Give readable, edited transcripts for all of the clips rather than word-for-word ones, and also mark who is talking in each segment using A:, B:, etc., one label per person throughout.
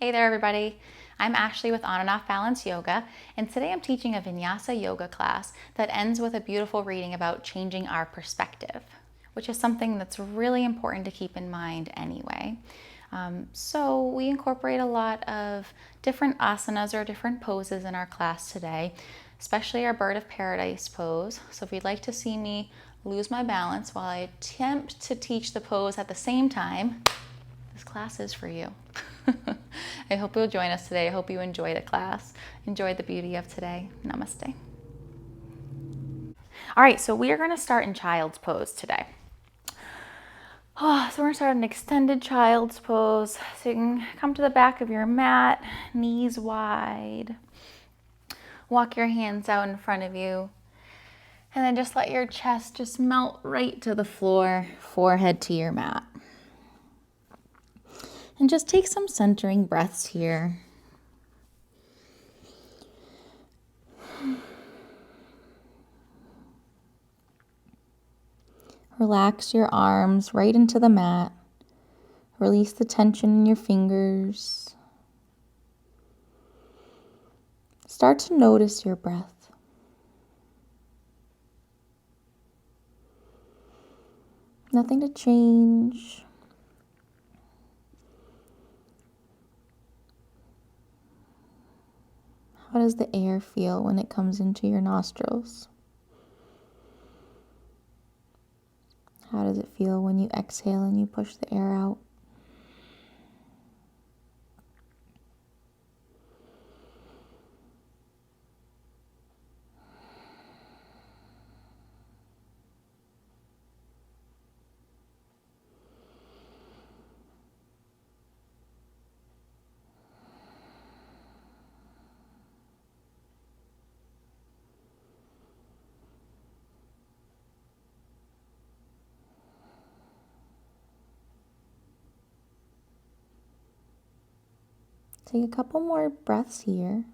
A: Hey there everybody, I'm Ashley with On and Off Balance Yoga, and today I'm teaching a Vinyasa yoga class that ends with a beautiful reading about changing our perspective, which is something that's really important to keep in mind anyway. So we incorporate a lot of different asanas or different poses in our class today, especially our bird of paradise pose. So if you'd like to see me lose my balance while I attempt to teach the pose at the same time, this class is for you. I hope you'll join us today. I hope you enjoy the class. Enjoy the beauty of today. Namaste. All right, so we are going to start in child's pose today. So we're going to start an extended child's pose. So you can come to the back of your mat, knees wide. Walk your hands out in front of you. And then just let your chest just melt right to the floor, forehead to your mat. And just take some centering breaths here. Relax your arms right into the mat. Release the tension in your fingers. Start to notice your breath. Nothing to change. How does the air feel when it comes into your nostrils? How does it feel when you exhale and you push the air out? Take a couple more breaths here.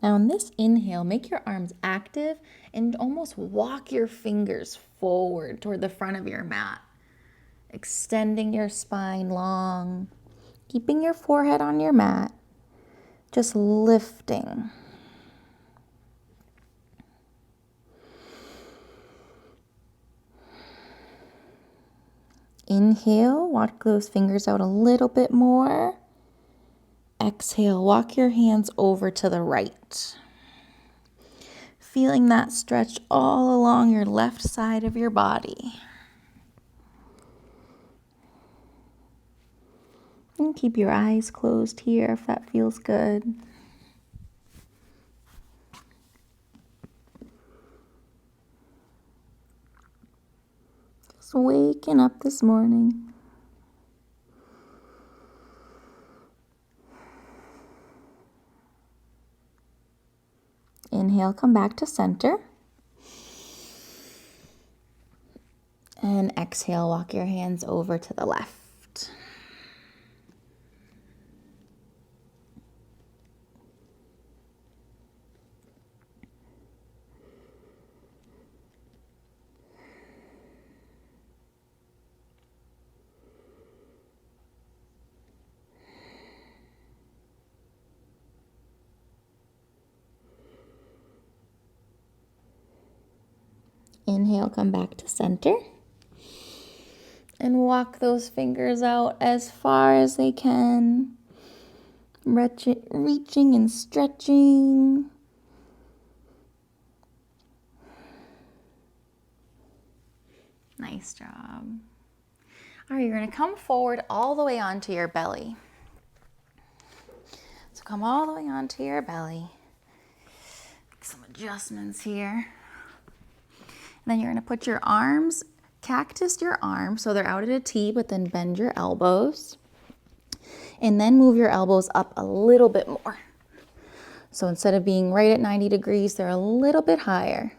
A: Now on this inhale, make your arms active and almost walk your fingers forward toward the front of your mat, extending your spine long, keeping your forehead on your mat, just lifting. Inhale, walk those fingers out a little bit more. Exhale, walk your hands over to the right. Feeling that stretch all along your left side of your body. And keep your eyes closed here if that feels good. Just waking up this morning. Inhale, come back to center. And exhale, walk your hands over to the left. Inhale, come back to center. And walk those fingers out as far as they can. Reaching and stretching. Nice job. All right, you're going to come forward all the way onto your belly. So come all the way onto your belly. Make some adjustments here. And then you're going to put your arms, cactus your arms so they're out at a T, but then bend your elbows. And then move your elbows up a little bit more. So instead of being right at 90 degrees, they're a little bit higher.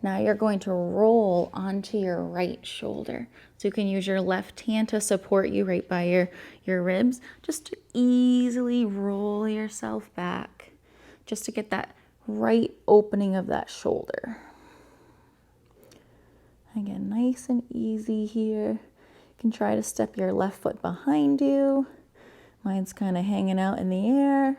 A: Now you're going to roll onto your right shoulder. So you can use your left hand to support you right by your ribs, just to easily roll yourself back, just to get that right opening of that shoulder. Again, nice and easy here. You can try to step your left foot behind you. Mine's kind of hanging out in the air.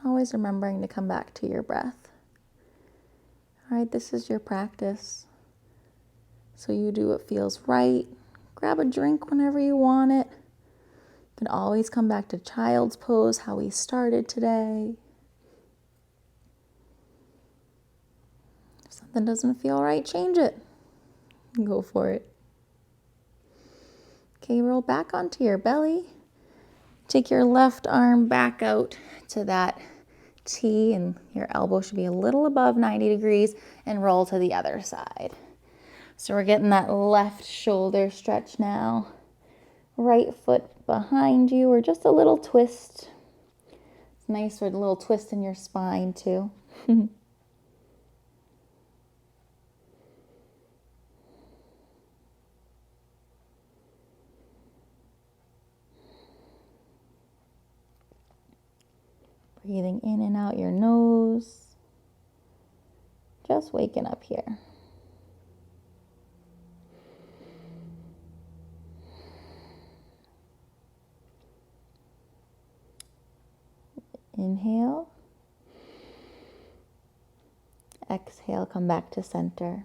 A: Always remembering to come back to your breath. All right, this is your practice. So you do what feels right. Grab a drink whenever you want it. You can always come back to child's pose, how we started today. If something doesn't feel right, change it. Go for it. Okay, roll back onto your belly. Take your left arm back out to that T, and your elbow should be a little above 90 degrees, and roll to the other side. So we're getting that left shoulder stretch now. Right foot behind you, or just a little twist. It's nice for a little twist in your spine too. Breathing in and out your nose. Just waking up here. Inhale. Exhale, come back to center.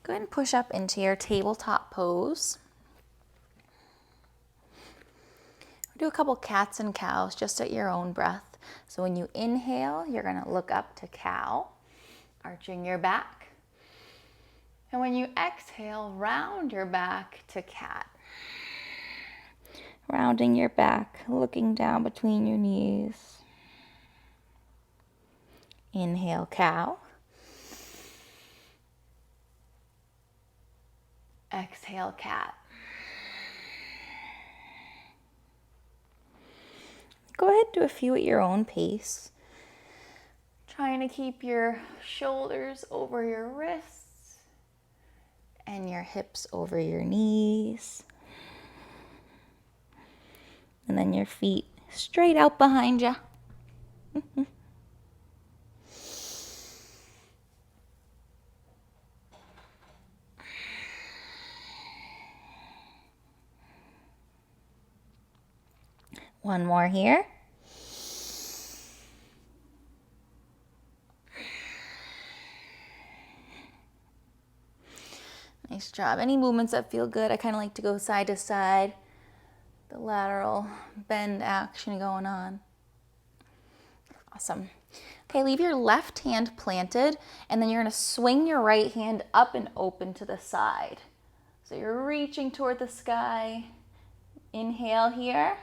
A: Go ahead and push up into your tabletop pose. Do a couple cats and cows just at your own breath. So when you inhale, you're going to look up to cow, arching your back. And when you exhale, round your back to cat. Rounding your back, looking down between your knees. Inhale, cow. Exhale, cat. Go ahead, do a few at your own pace. Trying to keep your shoulders over your wrists and your hips over your knees. And then your feet straight out behind you. One more here. Nice job. Any movements that feel good, I kind of like to go side to side. The lateral bend action going on. Awesome. Okay, leave your left hand planted, and then you're going to swing your right hand up and open to the side. So you're reaching toward the sky. Inhale here.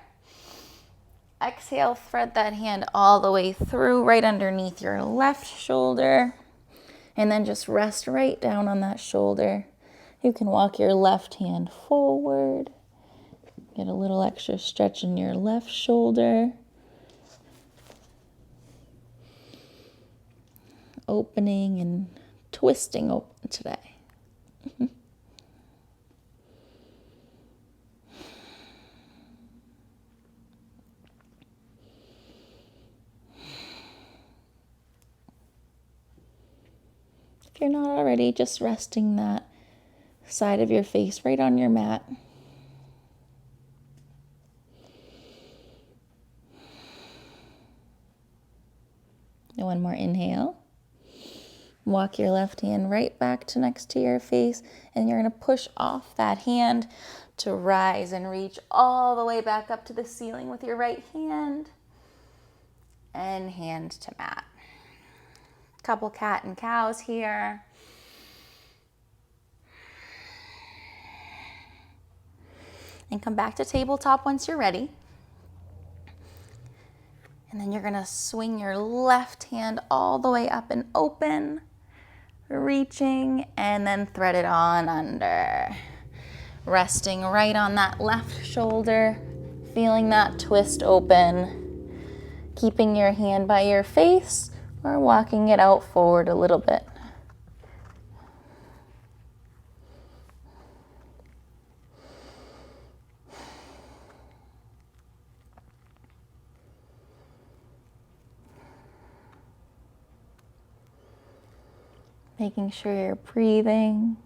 A: Exhale, thread that hand all the way through, right underneath your left shoulder. And then just rest right down on that shoulder. You can walk your left hand forward. Get a little extra stretch in your left shoulder. Opening and twisting open today. If you're not already, just resting that side of your face right on your mat. And one more inhale. Walk your left hand right back to next to your face, and you're going to push off that hand to rise and reach all the way back up to the ceiling with your right hand, and hand to mat. Couple cat and cows here. And come back to tabletop once you're ready. And then you're going to swing your left hand all the way up and open. reaching, and then thread it on under. Resting right on that left shoulder, feeling that twist open, keeping your hand by your face or walking it out forward a little bit. Making sure you're breathing.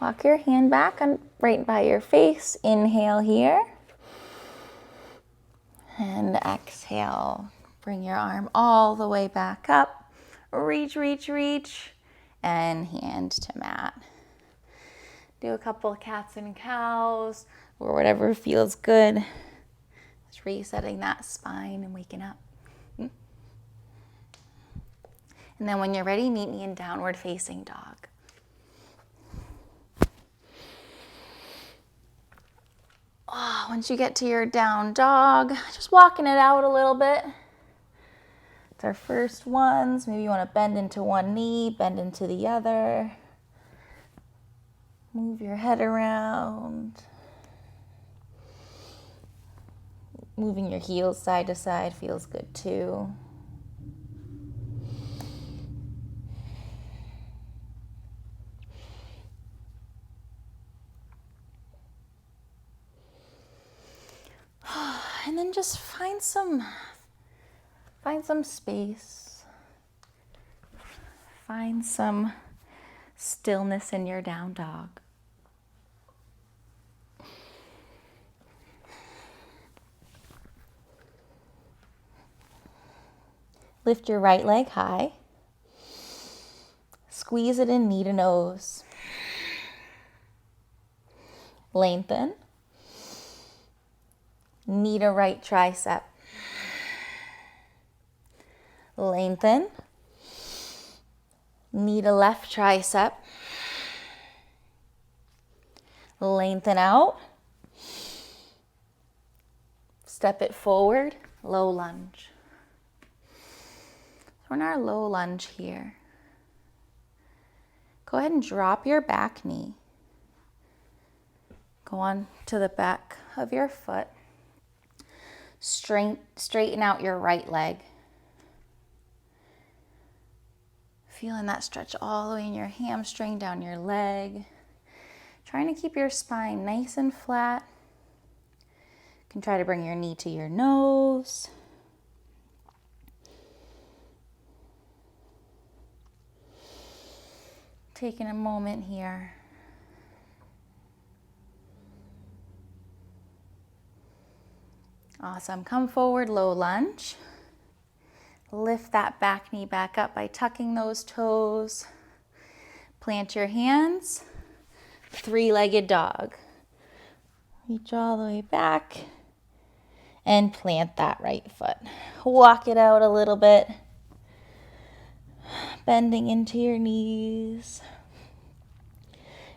A: Walk your hand back and right by your face. Inhale here. And exhale. Bring your arm all the way back up. Reach, reach, reach. And hand to mat. Do a couple of cats and cows or whatever feels good. Just resetting that spine and waking up. And then when you're ready, meet me in downward facing dog. Oh, once you get to your down dog, just walking it out a little bit. It's our first ones. Maybe you want to bend into one knee, bend into the other. Move your head around. Moving your heels side to side feels good too. And then just find some space. Find some stillness in your down dog. Lift your right leg high. Squeeze it in knee to nose. Lengthen. Knee to right tricep. Lengthen. Knee to left tricep. Lengthen out. Step it forward, low lunge. We're in our low lunge here. Go ahead and drop your back knee. Go on to the back of your foot. Straighten out your right leg. Feeling that stretch all the way in your hamstring, down your leg. Trying to keep your spine nice and flat. You can try to bring your knee to your nose. Taking a moment here. Awesome. Come forward, low lunge. Lift that back knee back up by tucking those toes. Plant your hands. Three-legged dog. Reach all the way back and plant that right foot. Walk it out a little bit. Bending into your knees.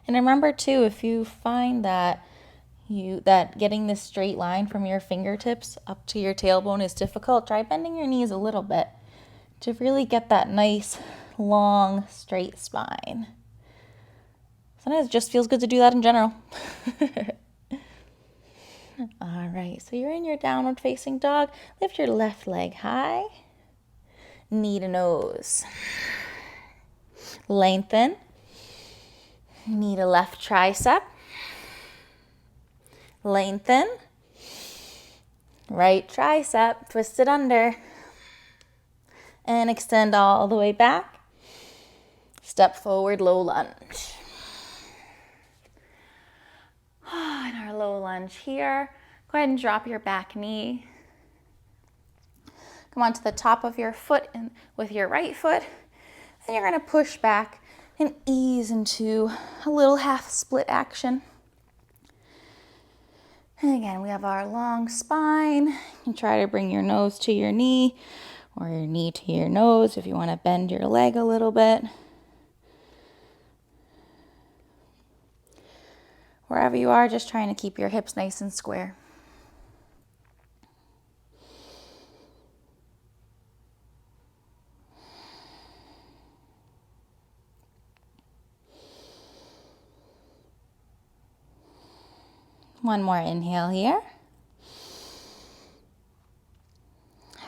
A: And remember too, if you find that getting this straight line from your fingertips up to your tailbone is difficult, try bending your knees a little bit to really get that nice, long, straight spine. Sometimes it just feels good to do that in general. All right, so you're in your downward facing dog. Lift your left leg high. Knee to nose. Lengthen. Knee to left tricep. Lengthen. Right tricep. Twist it under. And extend all the way back. Step forward, low lunge. In our low lunge here, go ahead and drop your back knee. Come onto the top of your foot and with your right foot. And you're going to push back and ease into a little half split action. And again, we have our long spine. You can try to bring your nose to your knee or your knee to your nose if you want to bend your leg a little bit. Wherever you are, just trying to keep your hips nice and square. One more inhale here.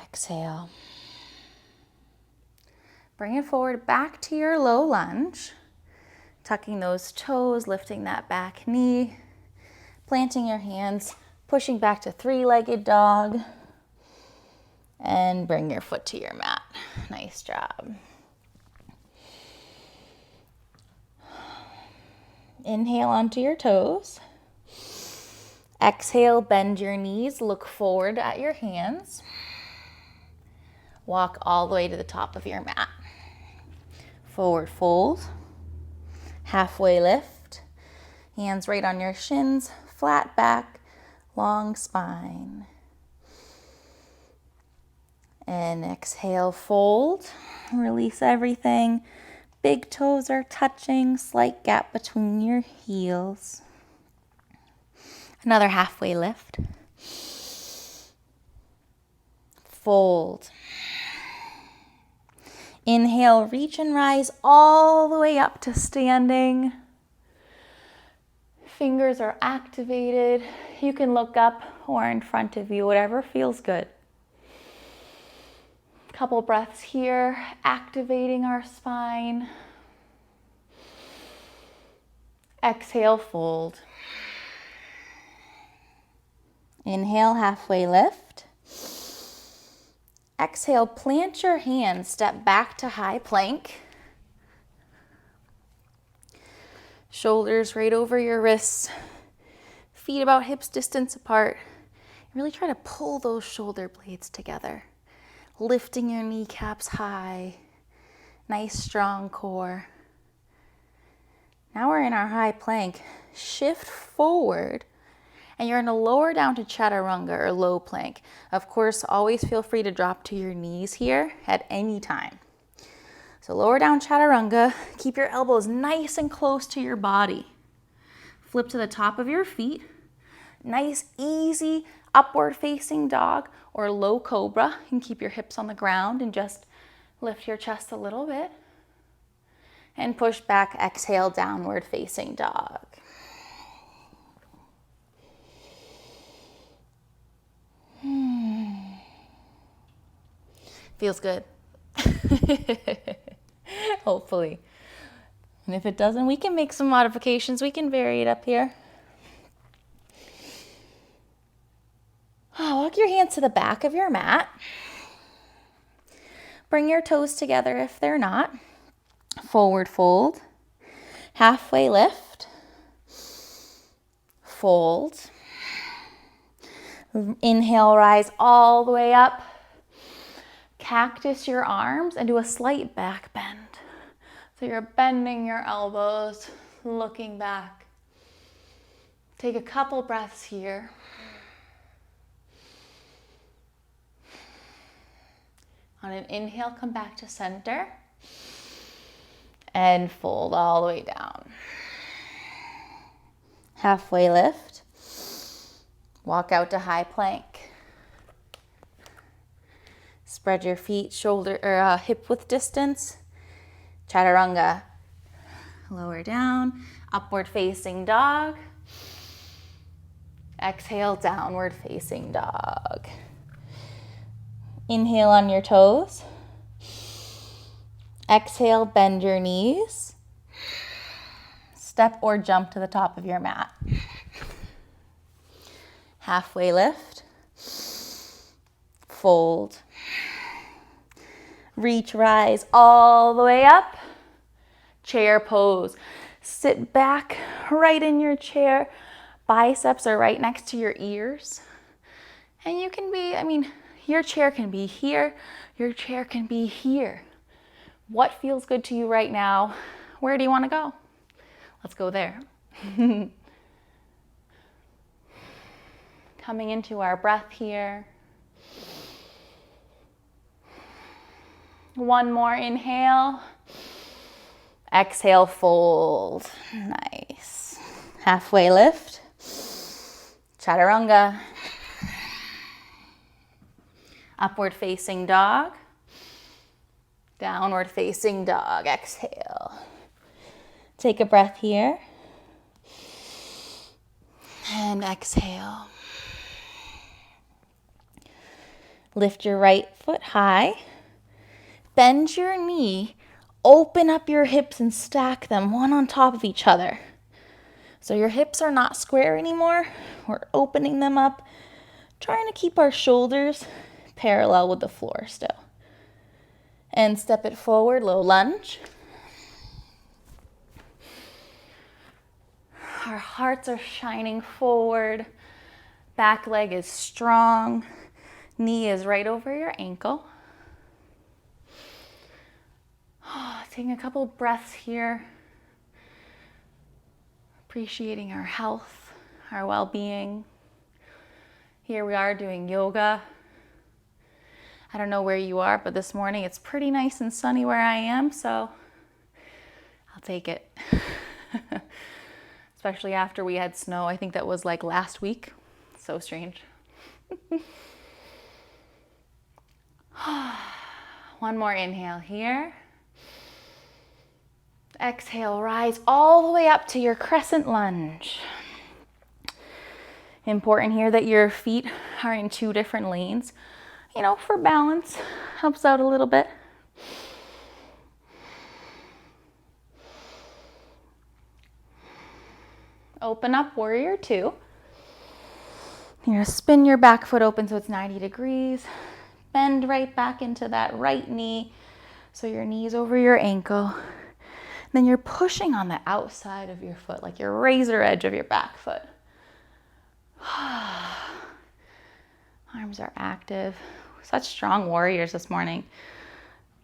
A: Exhale. Bring it forward back to your low lunge. Tucking those toes, lifting that back knee. Planting your hands, pushing back to three-legged dog. And bring your foot to your mat. Nice job. Inhale onto your toes. Exhale, bend your knees, look forward at your hands. Walk all the way to the top of your mat. Forward fold. Halfway lift. Hands right on your shins, flat back, long spine. And exhale, fold. Release everything. Big toes are touching, slight gap between your heels. Another halfway lift. Fold. Inhale, reach and rise all the way up to standing. Fingers are activated. You can look up or in front of you, whatever feels good. Couple breaths here, activating our spine. Exhale, fold. Inhale, halfway lift. Exhale, plant your hands, step back to high plank. Shoulders right over your wrists, feet about hips distance apart. Really try to pull those shoulder blades together, lifting your kneecaps high. Nice strong core. Now we're in our high plank. Shift forward and you're gonna lower down to chaturanga or low plank. Of course, always feel free to drop to your knees here at any time. So lower down chaturanga, keep your elbows nice and close to your body. Flip to the top of your feet. Nice, easy, upward facing dog or low cobra. You can keep your hips on the ground and just lift your chest a little bit. And push back, exhale, downward facing dog. Feels good. Hopefully. And if it doesn't, we can make some modifications. We can vary it up here. Walk your hands to the back of your mat. Bring your toes together if they're not. Forward fold. Halfway lift. Fold. Inhale, rise all the way up. Cactus your arms and do a slight back bend. So you're bending your elbows, looking back. Take a couple breaths here. On an inhale, come back to center and fold all the way down. Halfway lift. Walk out to high plank. Spread your feet shoulder or hip width distance. Chaturanga. Lower down, upward facing dog. Exhale, downward facing dog. Inhale on your toes. Exhale, bend your knees. Step or jump to the top of your mat. Halfway lift. Fold. Reach, rise all the way up. Chair pose. Sit back right in your chair. Biceps are right next to your ears. And you can be, your chair can be here. Your chair can be here. What feels good to you right now? Where do you want to go? Let's go there. Coming into our breath here. One more inhale. Exhale, fold. Nice. Halfway lift. Chaturanga. Upward facing dog. Downward facing dog. Exhale. Take a breath here. And exhale. Lift your right foot high. Bend your knee. Open up your hips and stack them one on top of each other. So your hips are not square anymore. We're opening them up, trying to keep our shoulders parallel with the floor still. And step it forward, low lunge. Our hearts are shining forward. Back leg is strong. Knee is right over your ankle. Taking a couple breaths here. Appreciating our health, our well-being. Here we are doing yoga. I don't know where you are, but this morning it's pretty nice and sunny where I am, so I'll take it. Especially after we had snow. I think that was like last week. So strange. One more inhale here. Exhale, rise all the way up to your crescent lunge. Important here that your feet are in 2 different lanes. You know, for balance, helps out a little bit. Open up, warrior 2. You're gonna spin your back foot open so it's 90 degrees. Bend right back into that right knee. So your knee's over your ankle. Then you're pushing on the outside of your foot, like your razor edge of your back foot. Arms are active. Such strong warriors this morning.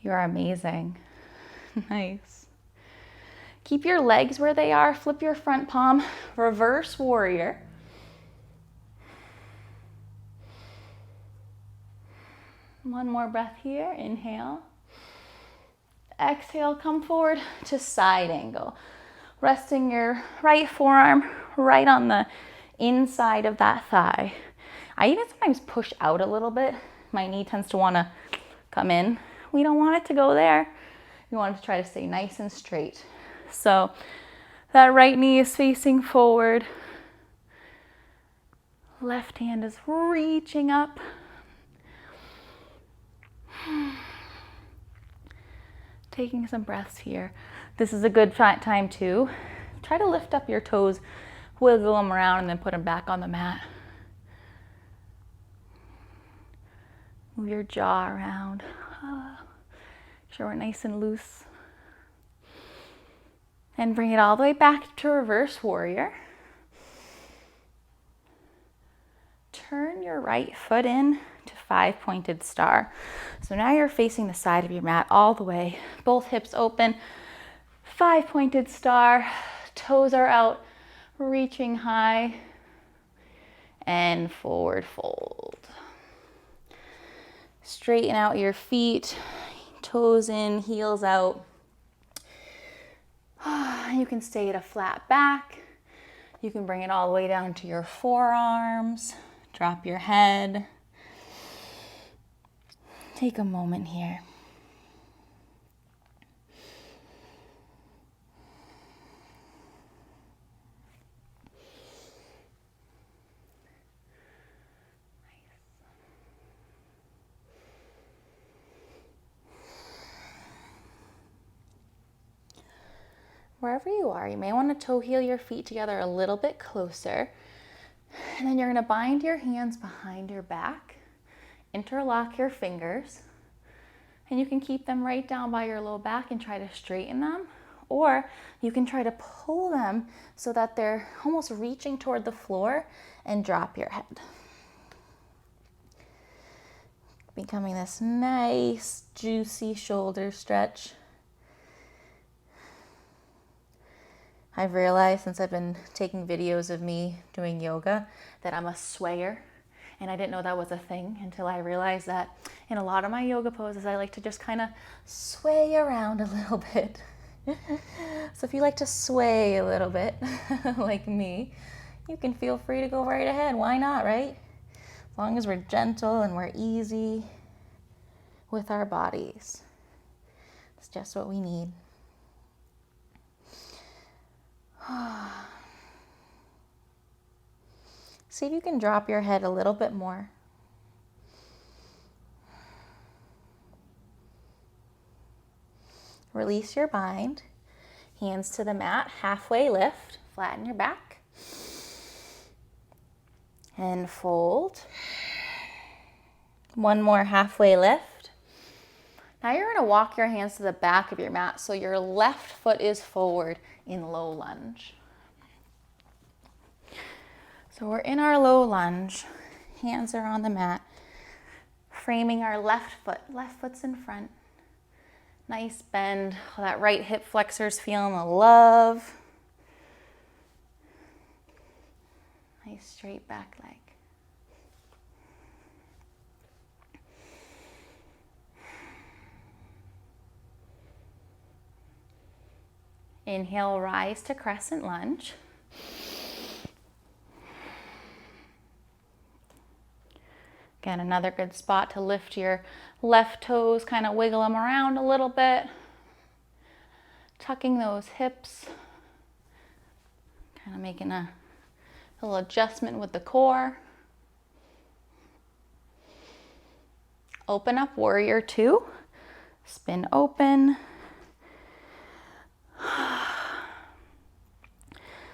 A: You are amazing. Nice. Keep your legs where they are. Flip your front palm. Reverse warrior. One more breath here. Inhale. Exhale, come forward to side angle. Resting your right forearm right on the inside of that thigh. I even sometimes push out a little bit. My knee tends to want to come in. We don't want it to go there. We want it to try to stay nice and straight. So that right knee is facing forward. Left hand is reaching up. Taking some breaths here. This is a good time to try to lift up your toes, wiggle them around, and then put them back on the mat. Move your jaw around. Make sure we're nice and loose. And bring it all the way back to reverse warrior. Turn your right foot in to 5-pointed star. So now you're facing the side of your mat all the way. Both hips open. 5-pointed star. Toes are out, reaching high. And forward fold. Straighten out your feet. Toes in, heels out. You can stay at a flat back. You can bring it all the way down to your forearms. Drop your head. Take a moment here. Wherever you are, you may want to toe heel your feet together a little bit closer. And then you're going to bind your hands behind your back. Interlock your fingers. And you can keep them right down by your low back and try to straighten them. Or you can try to pull them so that they're almost reaching toward the floor and drop your head. Becoming this nice, juicy shoulder stretch. I've realized since I've been taking videos of me doing yoga that I'm a swayer, and I didn't know that was a thing until I realized that in a lot of my yoga poses I like to just kind of sway around a little bit. So if you like to sway a little bit like me, you can feel free to go right ahead. Why not, right? As long as we're gentle and we're easy with our bodies. It's just what we need. See if you can drop your head a little bit more. Release your mind. Hands to the mat, halfway lift, flatten your back. And fold. One more halfway lift. Now you're going to walk your hands to the back of your mat so your left foot is forward in low lunge. So we're in our low lunge. Hands are on the mat. Framing our left foot. Left foot's in front. Nice bend. Oh, that right hip flexor's feeling the love. Nice straight back leg. Inhale, rise to crescent lunge. Again, another good spot to lift your left toes, kind of wiggle them around a little bit. Tucking those hips. Kind of making a little adjustment with the core. Open up, warrior two. Spin open.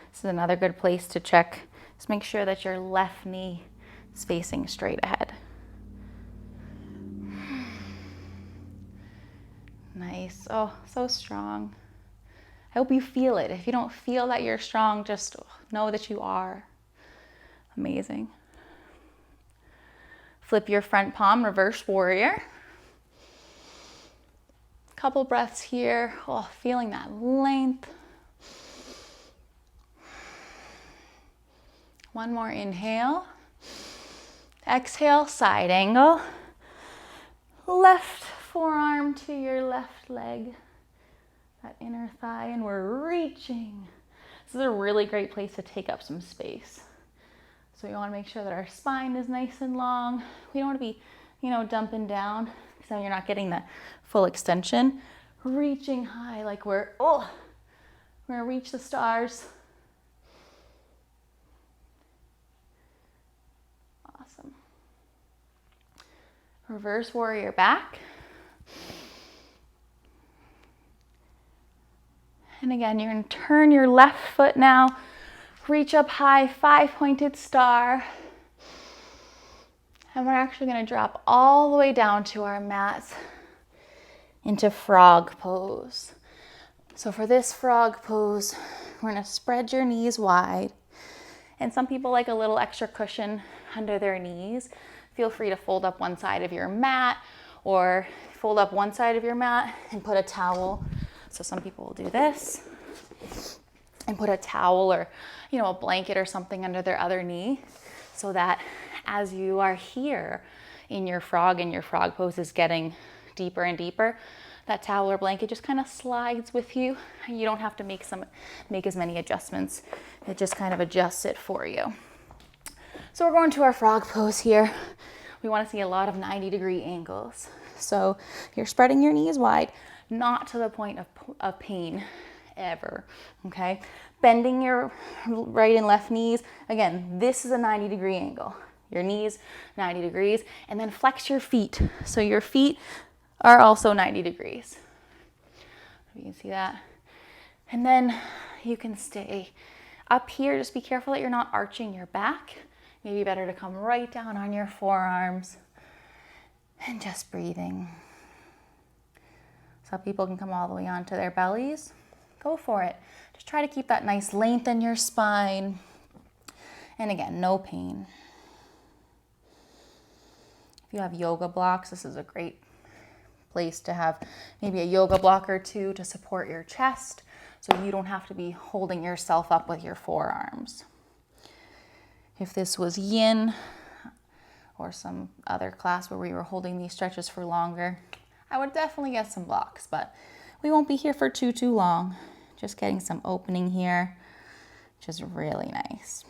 A: This is another good place to check. Just make sure that your left knee is facing straight ahead. Nice. Oh, so strong. I hope you feel it. If you don't feel that you're strong, just know that you are. Amazing. Flip your front palm, reverse warrior. Couple breaths here. Oh, feeling that length. One more inhale. Exhale, side angle. Left forearm to your left leg. That inner thigh, and we're reaching. This is a really great place to take up some space. So we want to make sure that our spine is nice and long. We don't want to be, dumping down, so you're not getting the full extension. Reaching high like we're gonna reach the stars. Awesome. Reverse warrior back. And again, you're gonna turn your left foot now. Reach up high, 5-pointed star. And we're actually gonna drop all the way down to our mats into frog pose. So for this frog pose, we're gonna spread your knees wide. And some people like a little extra cushion under their knees. Feel free to fold up one side of your mat, or fold up one side of your mat and put a towel. So some people will do this and put a towel or, a blanket or something under their other knee, so that as you are here in your frog and your frog pose is getting deeper and deeper, that towel or blanket just kind of slides with you. You don't have to make as many adjustments. It just kind of adjusts it for you. So we're going to our frog pose here. We want to see a lot of 90-degree angles. So you're spreading your knees wide, not to the point of pain ever, okay? Bending your right and left knees. Again, this is a 90-degree angle. Your knees, 90 degrees, and then flex your feet. So your feet are also 90 degrees. You can see that. And then you can stay up here. Just be careful that you're not arching your back. Maybe better to come right down on your forearms and just breathing. Some people can come all the way onto their bellies. Go for it. Just try to keep that nice length in your spine. And again, no pain. If you have yoga blocks, this is a great place to have maybe a yoga block or two to support your chest, so you don't have to be holding yourself up with your forearms. If this was yin or some other class where we were holding these stretches for longer, I would definitely get some blocks, but we won't be here for too long. Just getting some opening here, which is really nice.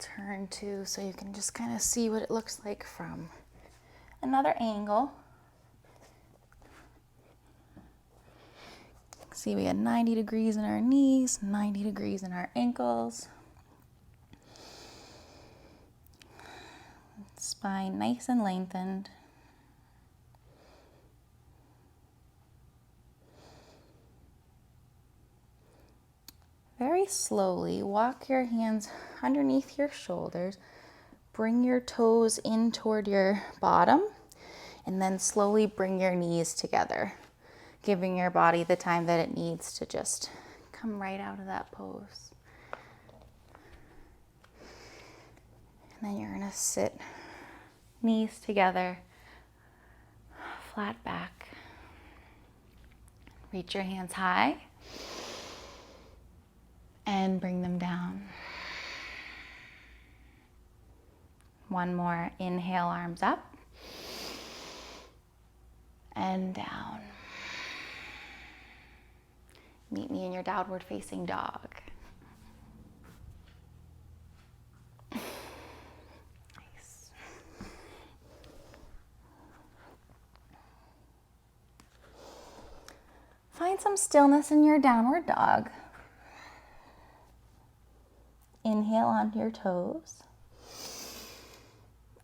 A: turn too, so you can just kind of see what it looks like from another angle. See, we had 90 degrees in our knees, 90 degrees in our ankles. Spine nice and lengthened. Very slowly, walk your hands underneath your shoulders. Bring your toes in toward your bottom, and then slowly bring your knees together, giving your body the time that it needs to just come right out of that pose. And then you're gonna sit, knees together, flat back. Reach your hands high and bring them down. One more, inhale, arms up and down. Meet me in your downward facing dog. Nice. Find some stillness in your downward dog. Inhale onto your toes.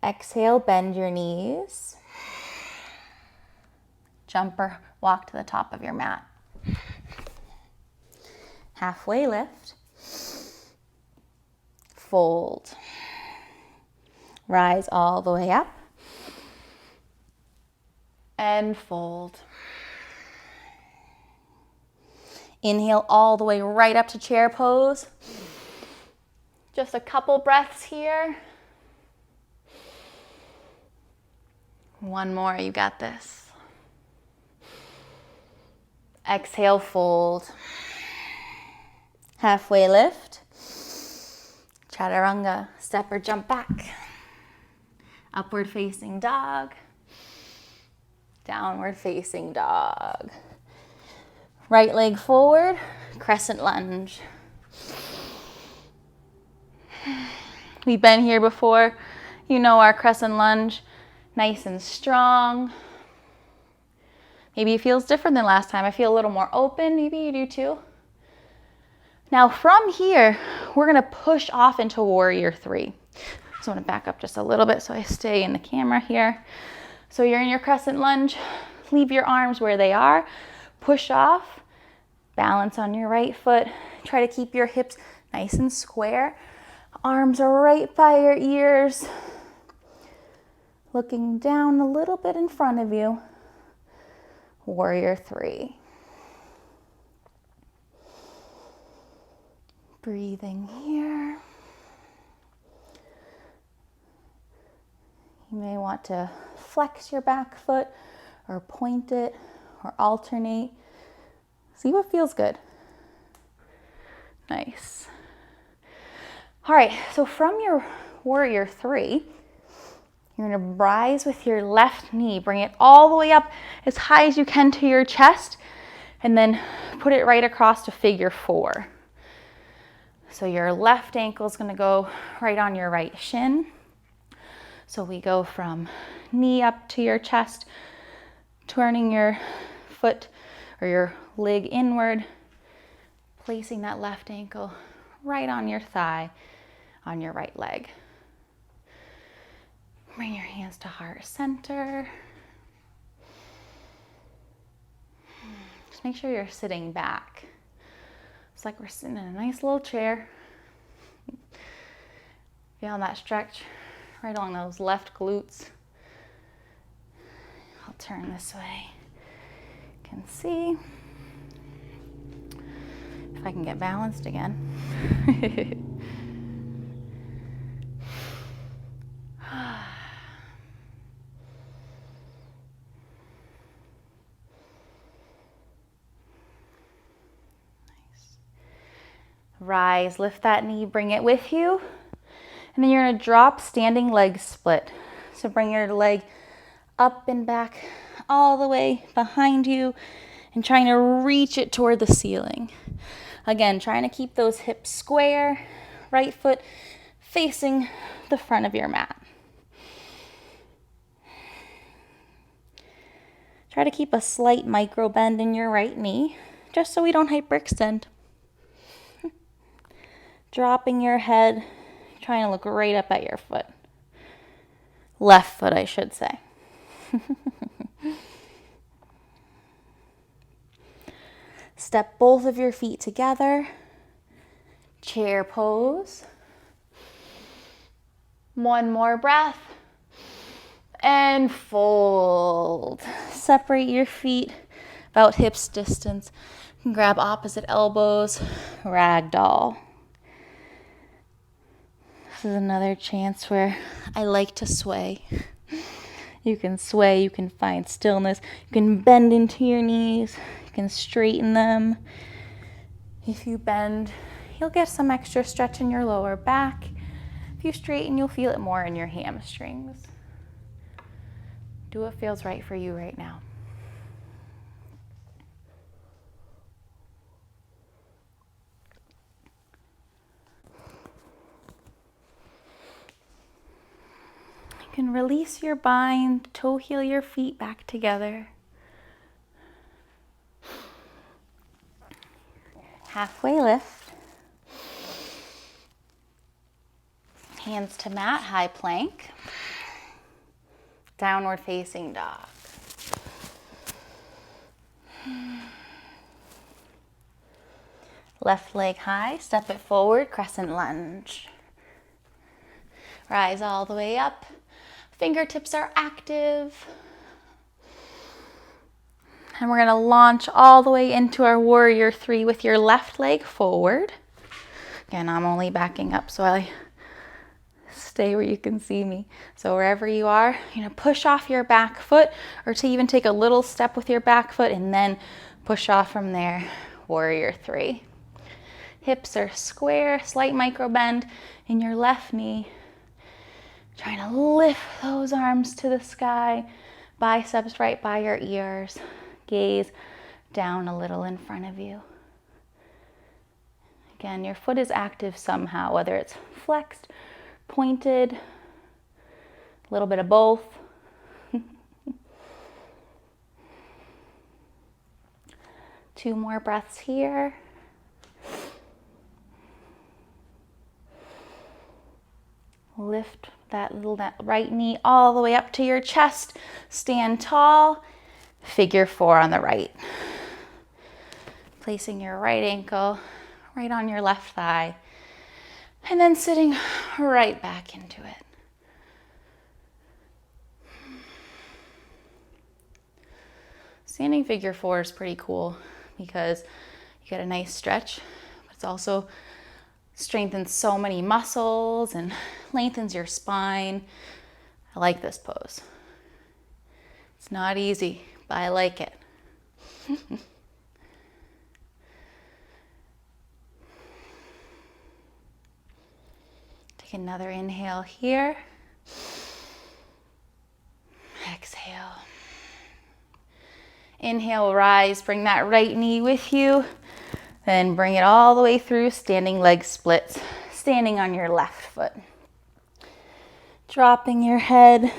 A: Exhale, bend your knees. Jump or walk to the top of your mat. Halfway lift. Fold. Rise all the way up. And fold. Inhale all the way right up to chair pose. Just a couple breaths here. One more, you got this. Exhale, fold. Halfway lift. Chaturanga, step or jump back. Upward facing dog. Downward facing dog. Right leg forward, crescent lunge. We've been here before. You know our crescent lunge. Nice and strong. Maybe it feels different than last time. I feel a little more open. Maybe you do too. Now from here, we're gonna push off into warrior three. So I'm gonna back up just a little bit so I stay in the camera here. So you're in your crescent lunge. Leave your arms where they are. Push off. Balance on your right foot. Try to keep your hips nice and square. Arms are right by your ears. Looking down a little bit in front of you. Warrior three. Breathing here. You may want to flex your back foot or point it or alternate. See what feels good. Nice. All right, so from your warrior three, you're gonna rise with your left knee. Bring it all the way up as high as you can to your chest, and then put it right across to figure four. So your left ankle is gonna go right on your right shin. So we go from knee up to your chest, turning your foot or your leg inward, placing that left ankle right on your thigh, on your right leg. Bring your hands to heart center. Just make sure you're sitting back. It's like we're sitting in a nice little chair. Feel that stretch right along those left glutes. I'll turn this way. You can see if I can get balanced again. Rise, lift that knee, bring it with you. And then you're gonna drop standing leg split. So bring your leg up and back all the way behind you and trying to reach it toward the ceiling. Again, trying to keep those hips square, right foot facing the front of your mat. Try to keep a slight micro bend in your right knee, just so we don't hyperextend. Dropping your head, trying to look right up at your foot. Left foot, I should say. Step both of your feet together. Chair pose. One more breath. And fold. Separate your feet about hips distance. You can grab opposite elbows. Ragdoll. This is another chance where I like to sway. You can sway, you can find stillness, you can bend into your knees, you can straighten them. If you bend, you'll get some extra stretch in your lower back. If you straighten, you'll feel it more in your hamstrings. Do what feels right for you right now. You can release your bind, toe heel your feet back together. Halfway lift. Hands to mat, high plank. Downward facing dog. Left leg high, step it forward, crescent lunge. Rise all the way up. Fingertips are active. And we're going to launch all the way into our warrior three with your left leg forward. Again, I'm only backing up so I stay where you can see me. So wherever you are, you're going to push off your back foot, or to even take a little step with your back foot and then push off from there, warrior three. Hips are square, slight micro bend in your left knee. Trying to lift those arms to the sky, biceps right by your ears. Gaze down a little in front of you. Again, your foot is active somehow, whether it's flexed, pointed, a little bit of both. 2 more breaths here. Lift that right knee all the way up to your chest. Stand tall. Figure 4 on the right. Placing your right ankle right on your left thigh. And then sitting right back into it. Standing figure 4 is pretty cool because you get a nice stretch, but it's also strengthens so many muscles and lengthens your spine. I like this pose. It's not easy, but I like it. Take another inhale here. Exhale. Inhale, rise, bring that right knee with you. Then bring it all the way through, standing leg splits, standing on your left foot. Dropping your head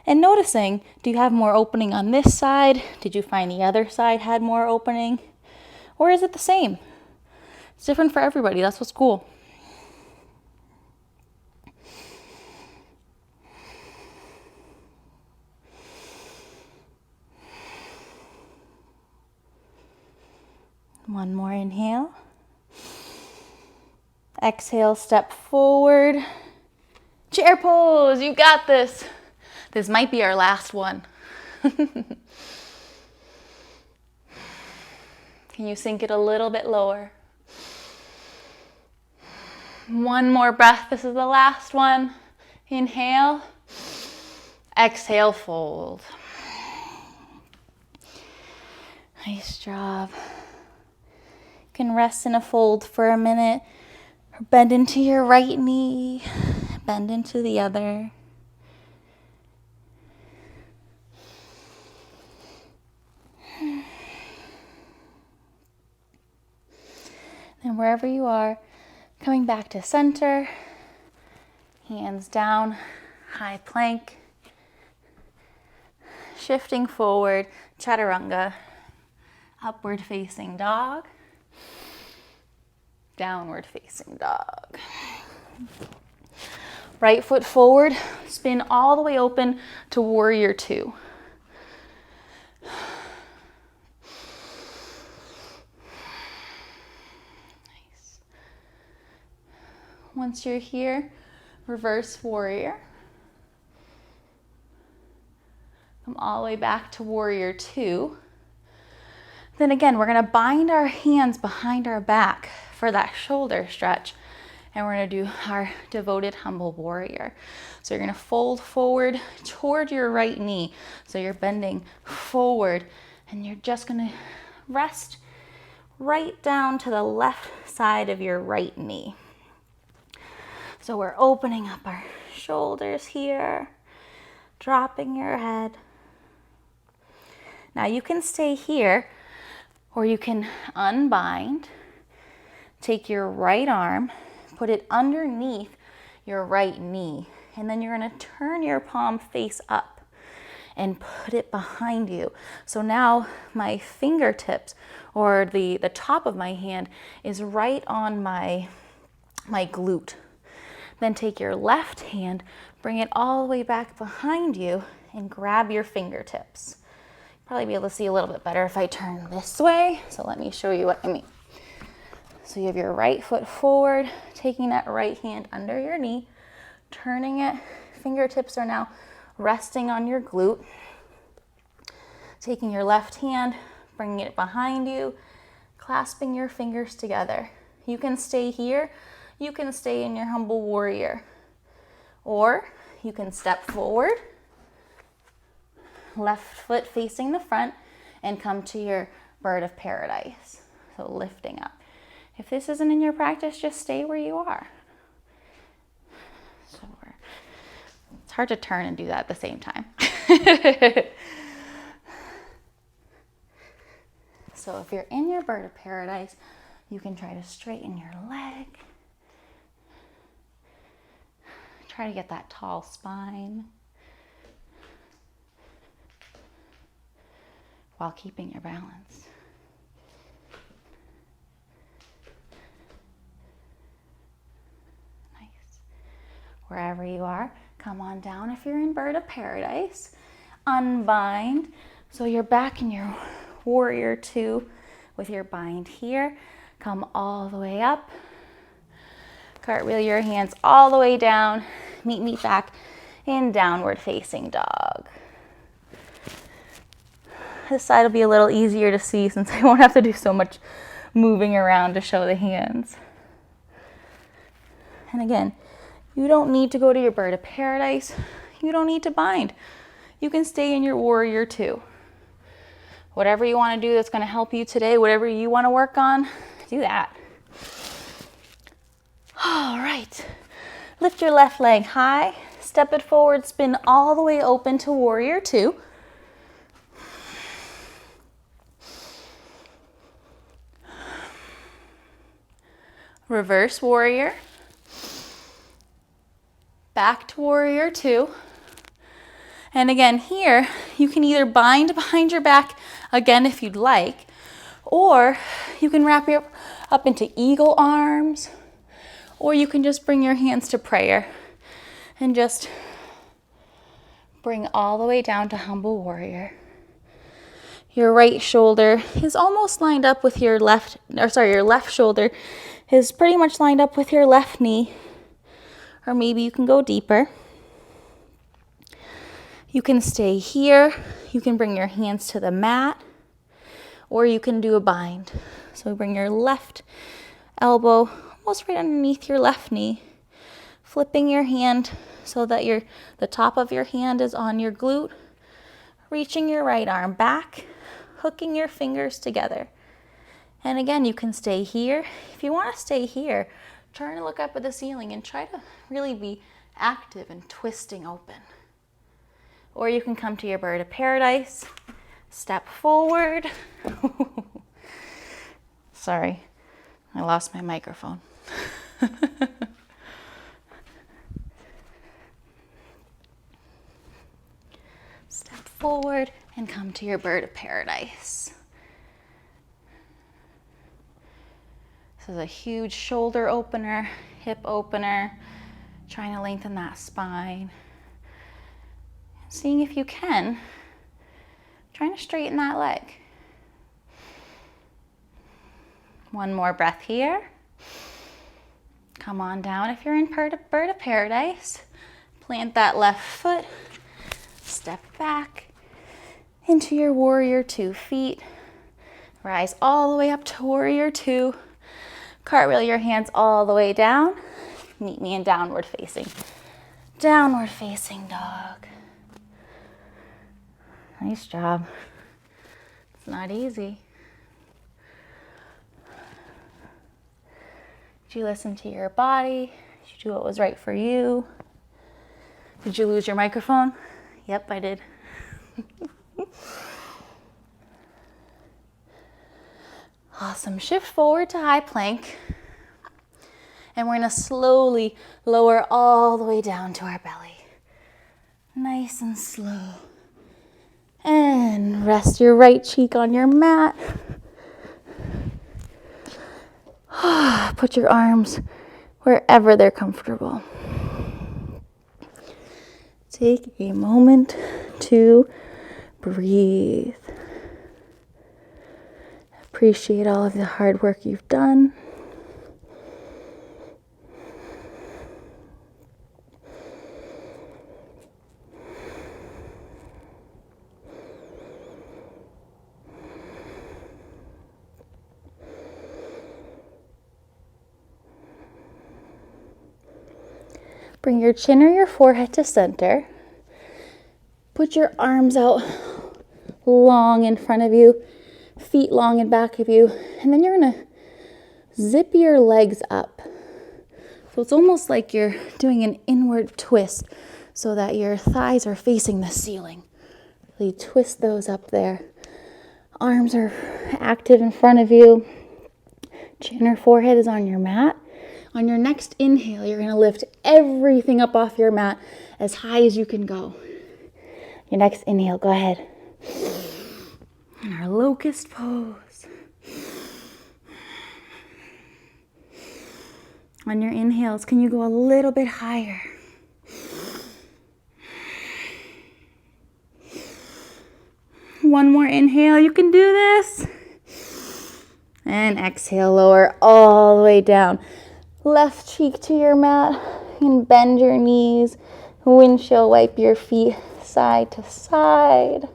A: and noticing, do you have more opening on this side? Did you find the other side had more opening? Or is it the same? It's different for everybody, that's what's cool. One more inhale. Exhale, step forward. Chair pose, you got this. This might be our last one. Can you sink it a little bit lower? One more breath, this is the last one. Inhale. Exhale, fold. Nice job. You can rest in a fold for a minute. Bend into your right knee. Bend into the other. Then wherever you are, Coming back to center, hands down, high plank. Shifting forward, chaturanga, upward facing dog, downward facing dog. Right foot forward, spin all the way open to warrior two. Nice. Once you're here, reverse warrior. Come all the way back to warrior two. Then again, we're gonna bind our hands behind our back for that shoulder stretch. And we're gonna do our devoted humble warrior. So you're gonna fold forward toward your right knee. So you're bending forward and you're just gonna rest right down to the left side of your right knee. So we're opening up our shoulders here, dropping your head. Now you can stay here or you can unbind, take your right arm, put it underneath your right knee, and then you're gonna turn your palm face up and put it behind you. So now my fingertips or the top of my hand is right on my glute. Then take your left hand, bring it all the way back behind you and grab your fingertips. Probably be able to see a little bit better if I turn this way. So let me show you what I mean. So you have your right foot forward, taking that right hand under your knee, turning it. Fingertips are now resting on your glute. Taking your left hand, bringing it behind you, clasping your fingers together. You can stay here. You can stay in your humble warrior. Or you can step forward, left foot facing the front, and come to your bird of paradise. So lifting up. If this isn't in your practice, just stay where you are. So it's hard to turn and do that at the same time. So if you're in your bird of paradise, you can try to straighten your leg. Try to get that tall spine while keeping your balance. Wherever you are, come on down if you're in bird of paradise. Unbind. So you're back in your warrior two with your bind here. Come all the way up. Cartwheel your hands all the way down. Meet back in downward facing dog. This side will be a little easier to see since I won't have to do so much moving around to show the hands. And again, you don't need to go to your bird of paradise. You don't need to bind. You can stay in your warrior two. Whatever you want to do that's going to help you today, whatever you want to work on, do that. All right. Lift your left leg high. Step it forward. Spin all the way open to warrior two. Reverse warrior. Back to warrior two. And again here, you can either bind behind your back again if you'd like, or you can wrap your up into eagle arms, or you can just bring your hands to prayer and just bring all the way down to humble warrior. Your right shoulder is almost lined up with your left shoulder is pretty much lined up with your left knee. Or maybe you can go deeper. You can stay here. You can bring your hands to the mat, or you can do a bind. So bring your left elbow almost right underneath your left knee, flipping your hand so that the top of your hand is on your glute, reaching your right arm back, hooking your fingers together. And again, you can stay here. If you want to stay here, try to look up at the ceiling and try to really be active and twisting open. Or you can come to your bird of paradise, step forward. Sorry, I lost my microphone. Step forward and come to your bird of paradise. This is a huge shoulder opener, hip opener, trying to lengthen that spine. Seeing if you can, trying to straighten that leg. One more breath here. Come on down. If you're in bird of paradise, plant that left foot, step back into your warrior 2 feet. Rise all the way up to warrior 2. Cartwheel your hands all the way down. Meet me in downward facing dog. Nice job. It's not easy. Did you listen to your body? Did you do what was right for you? Did you lose your microphone? Yep, I did. Awesome. Shift forward to high plank. And we're going to slowly lower all the way down to our belly. Nice and slow. And rest your right cheek on your mat. Put your arms wherever they're comfortable. Take a moment to breathe. Appreciate all of the hard work you've done. Bring your chin or your forehead to center. Put your arms out long in front of you, feet long in back of you, and then you're going to zip your legs up. So it's almost like you're doing an inward twist so that your thighs are facing the ceiling. Really twist those up there. Arms are active in front of you. Chin or forehead is on your mat. On your next inhale, you're going to lift everything up off your mat as high as you can go. Your next inhale, go ahead. And our locust pose. On your inhales, can you go a little bit higher? One more inhale, you can do this. And exhale, lower all the way down. Left cheek to your mat and bend your knees. Windshield wipe your feet side to side.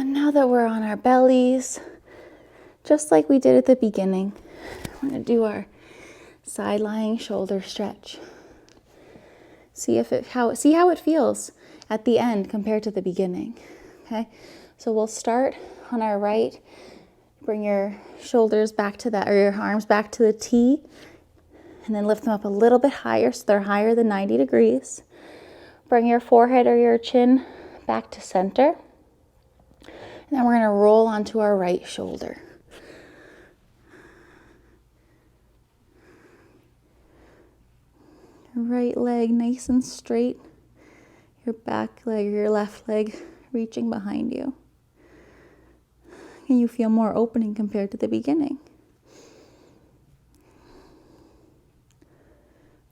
A: Now that we're on our bellies, just like we did at the beginning, we're going to do our side lying shoulder stretch. See how it feels at the end compared to the beginning. Okay, so we'll start on our right. Bring your shoulders back to that, or your arms back to the T, and then lift them up a little bit higher so they're higher than 90 degrees. Bring your forehead or your chin back to center. And then we're going to roll onto our right shoulder. Your right leg nice and straight. Your back leg or your left leg reaching behind you. And you feel more opening compared to the beginning.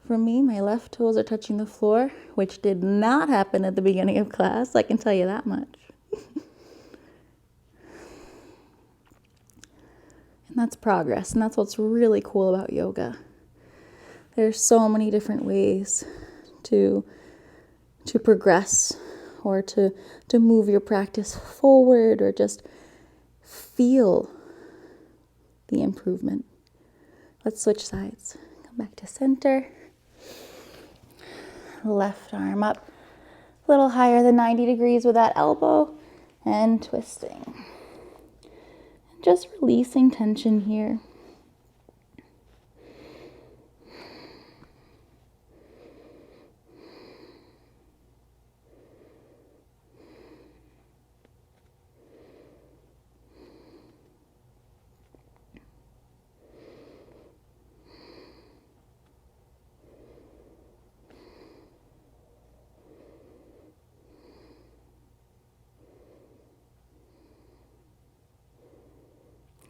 A: For me, my left toes are touching the floor, which did not happen at the beginning of class, I can tell you that much. And that's progress, and that's what's really cool about yoga. There's so many different ways to progress or to move your practice forward or just feel the improvement. Let's switch sides. Come back to center. Left arm up, a little higher than 90 degrees with that elbow. and twisting. Just releasing tension here.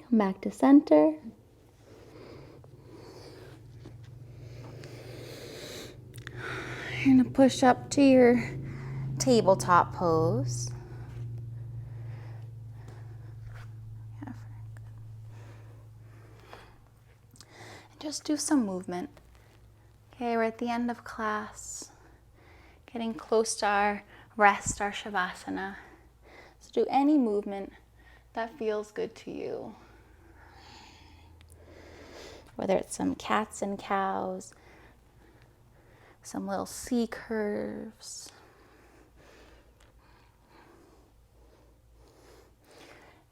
A: Come back to center. You're going to push up to your tabletop pose. And just do some movement. Okay, we're at the end of class, getting close to our rest, our Shavasana. So do any movement that feels good to you. Whether it's some cats and cows, some little C curves.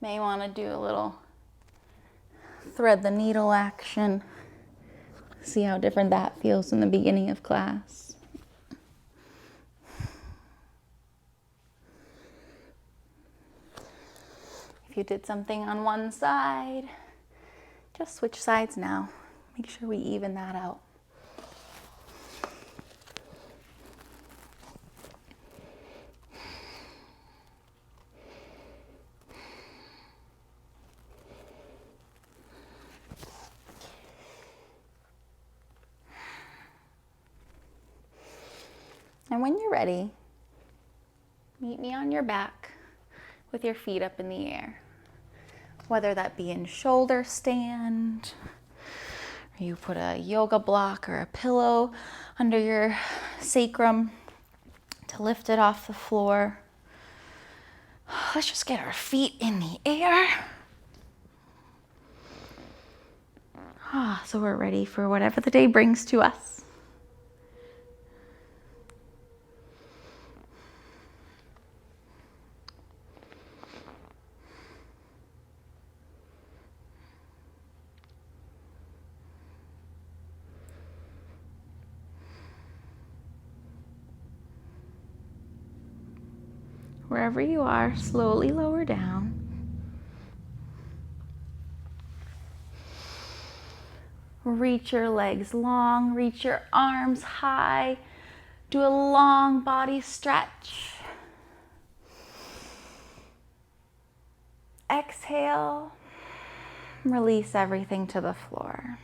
A: May want to do a little thread the needle action. See how different that feels in the beginning of class. If you did something on one side, just switch sides now. Make sure we even that out. And when you're ready, meet me on your back with your feet up in the air. Whether that be in shoulder stand, or you put a yoga block or a pillow under your sacrum to lift it off the floor. Let's just get our feet in the air. So we're ready for whatever the day brings to us. Wherever you are, slowly lower down. Reach your legs long, reach your arms high. Do a long body stretch. Exhale, release everything to the floor.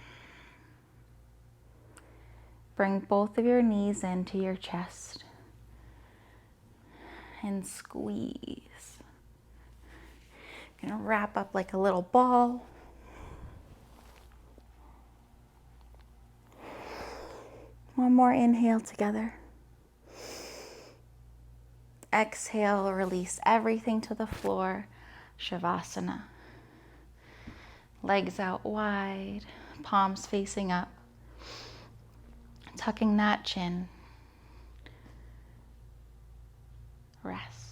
A: Bring both of your knees into your chest and squeeze. You're gonna wrap up like a little ball. One more inhale together. Exhale, release everything to the floor. Shavasana. Legs out wide, palms facing up. Tucking that chin. Rest.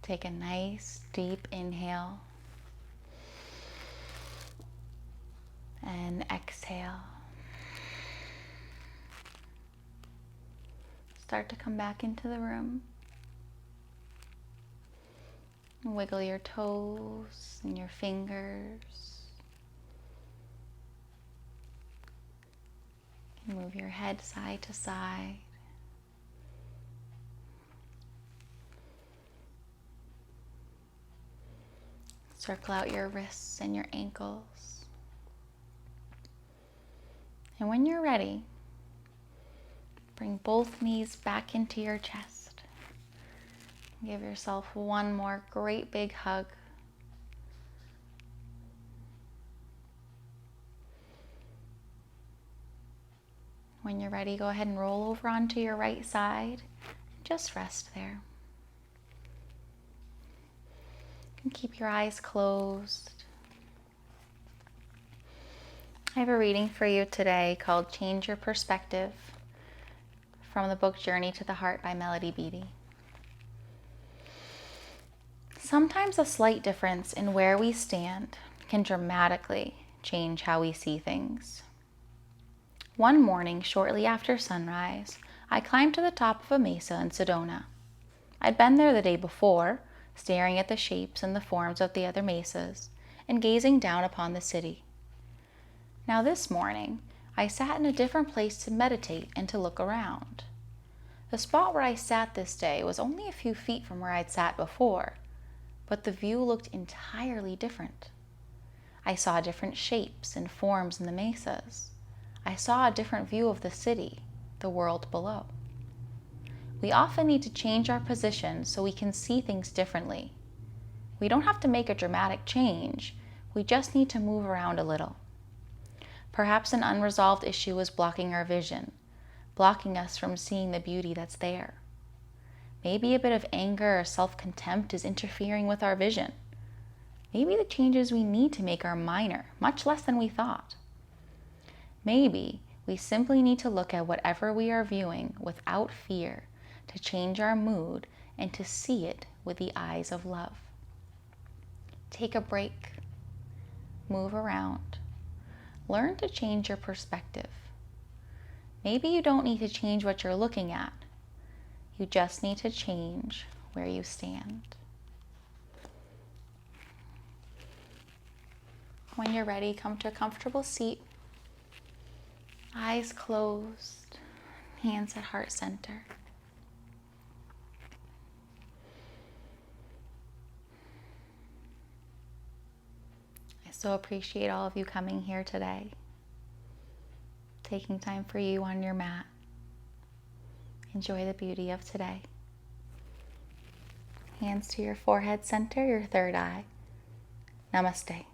A: Take a nice deep inhale and exhale. Start to come back into the room. Wiggle your toes and your fingers. Move your head side to side. Circle out your wrists and your ankles. And when you're ready, bring both knees back into your chest. Give yourself one more great big hug. When you're ready, go ahead and roll over onto your right side. Just rest there. And keep your eyes closed. I have a reading for you today called Change Your Perspective from the book Journey to the Heart by Melody Beattie. Sometimes a slight difference in where we stand can dramatically change how we see things. One morning, shortly after sunrise, I climbed to the top of a mesa in Sedona. I'd been there the day before, staring at the shapes and the forms of the other mesas and gazing down upon the city. Now this morning, I sat in a different place to meditate and to look around. The spot where I sat this day was only a few feet from where I'd sat before, but the view looked entirely different. I saw different shapes and forms in the mesas. I saw a different view of the city, the world below. We often need to change our position so we can see things differently. We don't have to make a dramatic change, we just need to move around a little. Perhaps an unresolved issue is blocking our vision, blocking us from seeing the beauty that's there. Maybe a bit of anger or self-contempt is interfering with our vision. Maybe the changes we need to make are minor, much less than we thought. Maybe we simply need to look at whatever we are viewing without fear, to change our mood and to see it with the eyes of love. Take a break, move around, learn to change your perspective. Maybe you don't need to change what you're looking at. You just need to change where you stand. When you're ready, come to a comfortable seat. Eyes closed, hands at heart center. I so appreciate all of you coming here today, taking time for you on your mat. Enjoy the beauty of today. Hands to your forehead center, your third eye. Namaste.